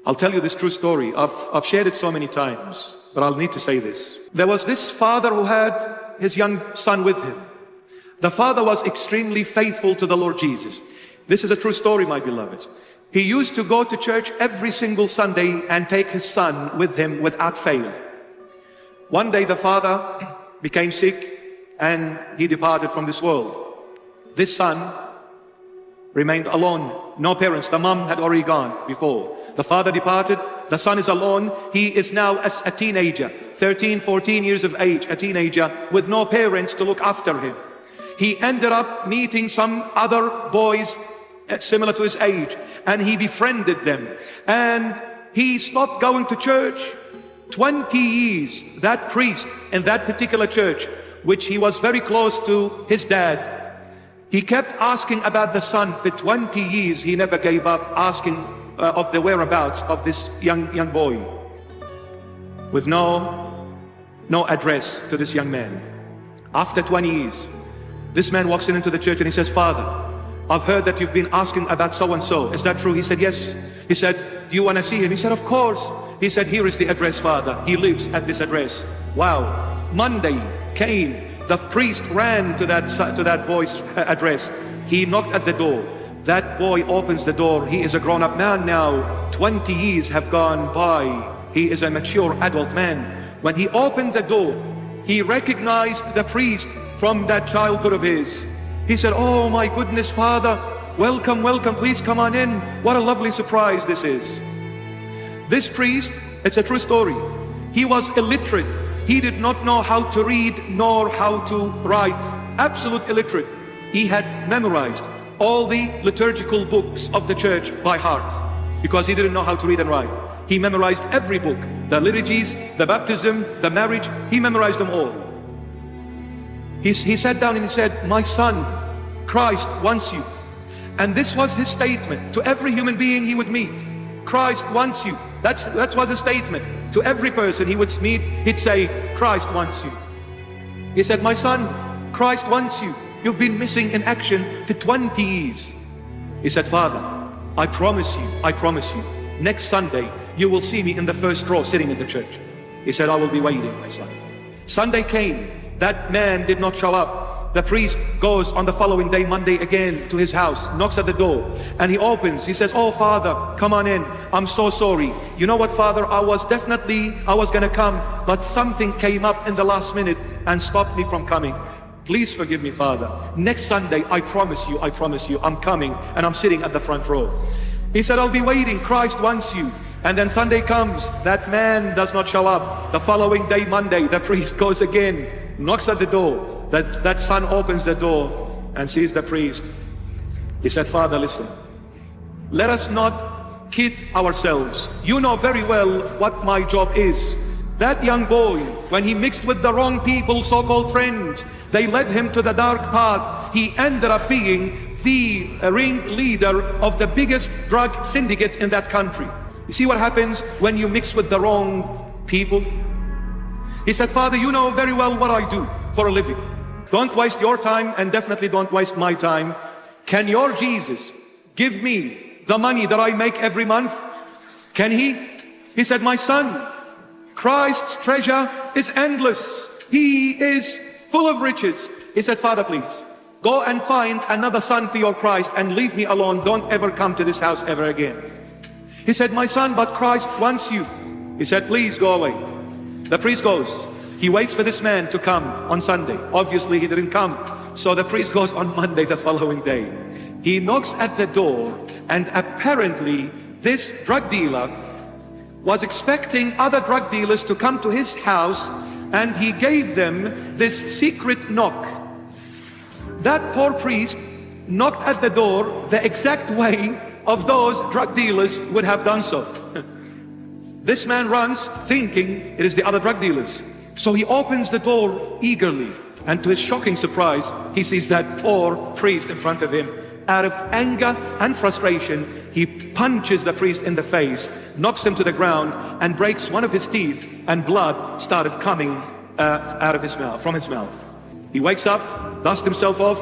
I'll tell you this true story. I've shared it so many times, but I'll need to say this. There was this father who had his young son with him. The father was extremely faithful to the Lord Jesus. This is a true story, my beloveds. He used to go to church every single Sunday and take his son with him without fail. One day the father became sick and he departed from this world. This son remained alone, no parents. The mom had already gone before. The father departed, the son is alone. He is now as a teenager, 13, 14 years of age, a teenager with no parents to look after him. He ended up meeting some other boys similar to his age, and he befriended them. And he stopped going to church. 20 years, that priest in that particular church, which he was very close to his dad, he kept asking about the son. For 20 years, he never gave up asking of the whereabouts of this young boy, with no address to this young man. After 20 years, this man walks into the church and he says, "Father, I've heard that you've been asking about so-and-so. Is that true?" He said, "Yes." He said, "Do you want to see him?" He said, "Of course." He said, "Here is the address, Father. He lives at this address." Wow. Monday came. The priest ran to that boy's address. He knocked at the door. That boy opens the door. He is a grown-up man now. 20 years have gone by. He is a mature adult man. When he opened the door, he recognized the priest from that childhood of his. He said, "Oh my goodness, Father, welcome, welcome, please come on in. What a lovely surprise this is." This priest, it's a true story. He was illiterate. He did not know how to read nor how to write. Absolute illiterate. He had memorized all the liturgical books of the church by heart because he didn't know how to read and write. He memorized every book, the liturgies, the baptism, the marriage. He memorized them all. He sat down and he said, "My son, Christ wants you." And this was his statement to every human being he would meet. Christ wants you. That was a statement. To every person he would meet, he'd say, "Christ wants you." He said, "My son, Christ wants you. You've been missing in action for 20 years. He said, "Father, I promise you, next Sunday you will see me in the first row sitting in the church." He said, "I will be waiting, my son." Sunday came. That man did not show up. The priest goes on the following day, Monday, again to his house, knocks at the door, and he opens. He says, "Oh, Father, come on in. I'm so sorry. You know what, Father? I was gonna come, but something came up in the last minute and stopped me from coming. Please forgive me, Father. Next Sunday, I promise you, I'm coming, and I'm sitting at the front row." He said, "I'll be waiting. Christ wants you." And then Sunday comes. That man does not show up. The following day, Monday, the priest goes again, knocks at the door. That son opens the door and sees the priest. He said, "Father, listen, let us not kid ourselves. You know very well what my job is. That young boy, when he mixed with the wrong people, so-called friends, they led him to the dark path. He ended up being the ringleader of the biggest drug syndicate in that country. You see what happens when you mix with the wrong people?" He said, "Father, you know very well what I do for a living. Don't waste your time, and definitely don't waste my time. Can your Jesus give me the money that I make every month? Can he?" He said, "My son, Christ's treasure is endless. He is full of riches." He said, "Father, please, go and find another son for your Christ and leave me alone. Don't ever come to this house ever again." He said, "My son, but Christ wants you." He said, "Please go away." The priest goes. He waits for this man to come on Sunday. Obviously, he didn't come. So the priest goes on Monday the following day. He knocks at the door, and apparently this drug dealer was expecting other drug dealers to come to his house, and he gave them this secret knock. That poor priest knocked at the door the exact way of those drug dealers would have done so. This man runs thinking it is the other drug dealers. So he opens the door eagerly, and to his shocking surprise, he sees that poor priest in front of him. Out of anger and frustration, he punches the priest in the face, knocks him to the ground, and breaks one of his teeth, and blood started coming out of his mouth, from his mouth. He wakes up, dusts himself off,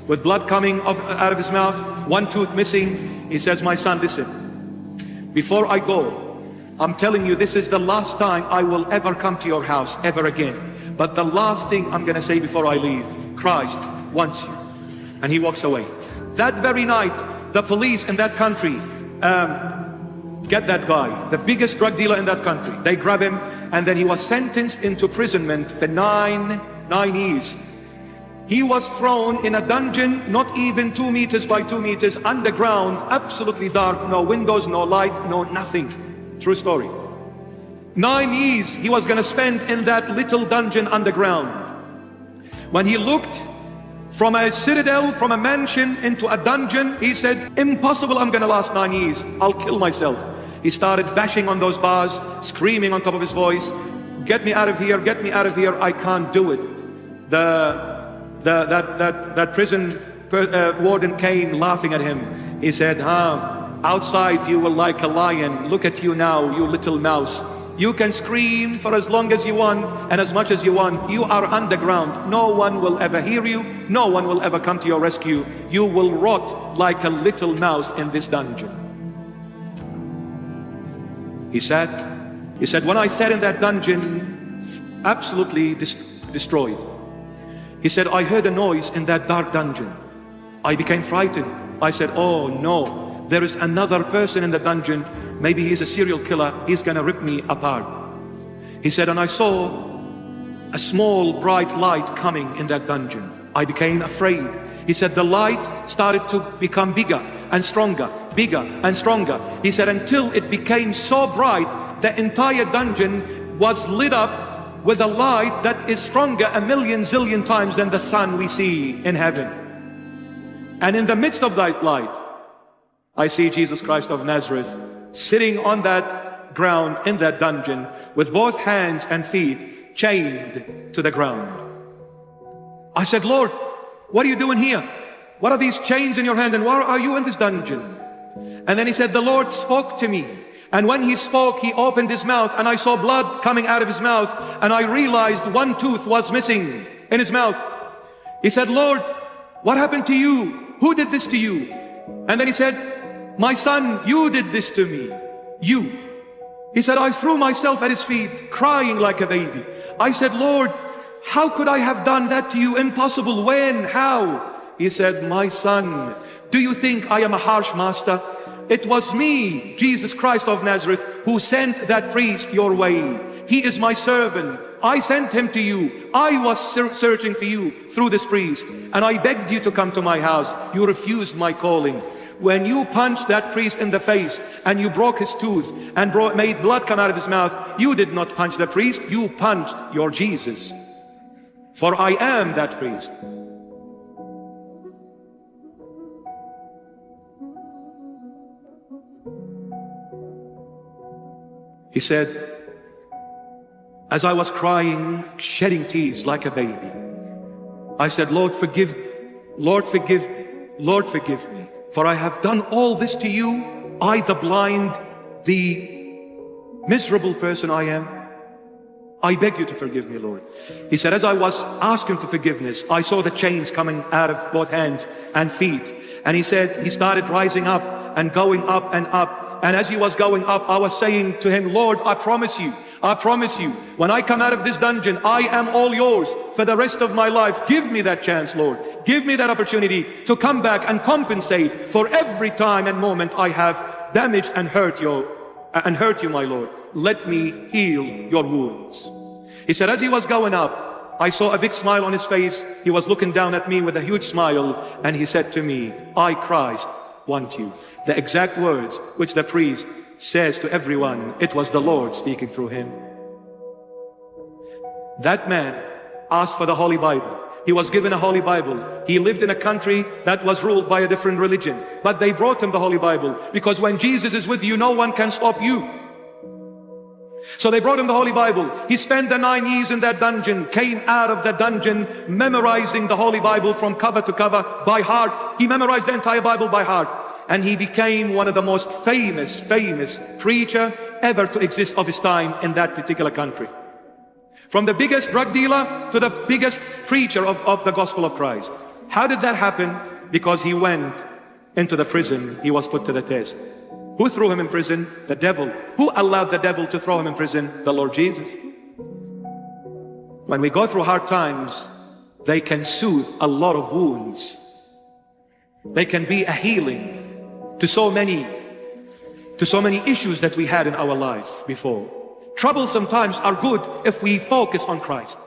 with blood coming out of his mouth, one tooth missing. He says, "My son, listen, before I go, I'm telling you, this is the last time I will ever come to your house ever again. But the last thing I'm going to say before I leave, Christ wants you. And he walks away. That very night, the police in that country get that guy, the biggest drug dealer in that country. They grab him, and then he was sentenced into imprisonment for nine years. He was thrown in a dungeon, not even 2 meters by 2 meters, underground, absolutely dark, no windows, no light, no nothing. True story. 9 years he was going to spend in that little dungeon underground. When he looked from a citadel, from a mansion into a dungeon, he said, impossible, I'm going to last 9 years. I'll kill myself. He started bashing on those bars, screaming on top of his voice, get me out of here, get me out of here, I can't do it. That prison warden came laughing at him. He said, outside you were like a lion. Look at you now, you little mouse. You can scream for as long as you want and as much as you want. You are underground. No one will ever hear you. No one will ever come to your rescue. You will rot like a little mouse in this dungeon. He said, when I sat in that dungeon, absolutely destroyed. He said, I heard a noise in that dark dungeon. I became frightened. I said, oh no, there is another person in the dungeon. Maybe he's a serial killer. He's gonna rip me apart. He said, and I saw a small bright light coming in that dungeon. I became afraid. He said, the light started to become bigger and stronger, bigger and stronger. He said, until it became so bright, the entire dungeon was lit up with a light that is stronger a million zillion times than the sun we see in heaven. And in the midst of that light, I see Jesus Christ of Nazareth sitting on that ground in that dungeon with both hands and feet chained to the ground. I said, Lord, what are you doing here? What are these chains in your hand, and why are you in this dungeon? And then he said, the Lord spoke to me. And when he spoke, he opened his mouth, and I saw blood coming out of his mouth, and I realized one tooth was missing in his mouth. He said, Lord, what happened to you? Who did this to you? And then he said, my son, you did this to me. You. He said, I threw myself at his feet, crying like a baby. I said, Lord, how could I have done that to you? Impossible. When? How? He said, my son, do you think I am a harsh master? It was me, Jesus Christ of Nazareth, who sent that priest your way. He is my servant. I sent him to you. I was searching for you through this priest, and I begged you to come to my house. You refused my calling. When you punched that priest in the face and you broke his tooth and made blood come out of his mouth, you did not punch the priest, you punched your Jesus. For I am that priest. He said, as I was crying, shedding tears like a baby, I said, Lord, forgive me. Lord, forgive me. Lord, forgive me. For I have done all this to you, I the blind, the miserable person I am. I beg you to forgive me, Lord. He said, as I was asking for forgiveness, I saw the chains coming out of both hands and feet. And he said, he started rising up and going up and up. And as he was going up, I was saying to him, Lord, I promise you, when I come out of this dungeon, I am all yours for the rest of my life. Give me that chance, Lord. Give me that opportunity to come back and compensate for every time and moment I have damaged and hurt you, my Lord. Let me heal your wounds. He said, as he was going up, I saw a big smile on his face. He was looking down at me with a huge smile, and he said to me, I, Christ, want you. The exact words which the priest says to everyone, it was the Lord speaking through him. That man asked for the Holy Bible. He was given a Holy Bible. He lived in a country that was ruled by a different religion, but they brought him the Holy Bible, because when Jesus is with you, no one can stop you. So they brought him the Holy Bible. He spent the 9 years in that dungeon, came out of the dungeon memorizing the Holy Bible from cover to cover by heart. He memorized the entire Bible by heart. And he became one of the most famous preacher ever to exist of his time in that particular country. From the biggest drug dealer to the biggest preacher of the gospel of Christ. How did that happen? Because he went into the prison. He was put to the test. Who threw him in prison? The devil. Who allowed the devil to throw him in prison? The Lord Jesus. When we go through hard times, they can soothe a lot of wounds. They can be a healing to so many issues that we had in our life before. Troublesome times are good if we focus on Christ.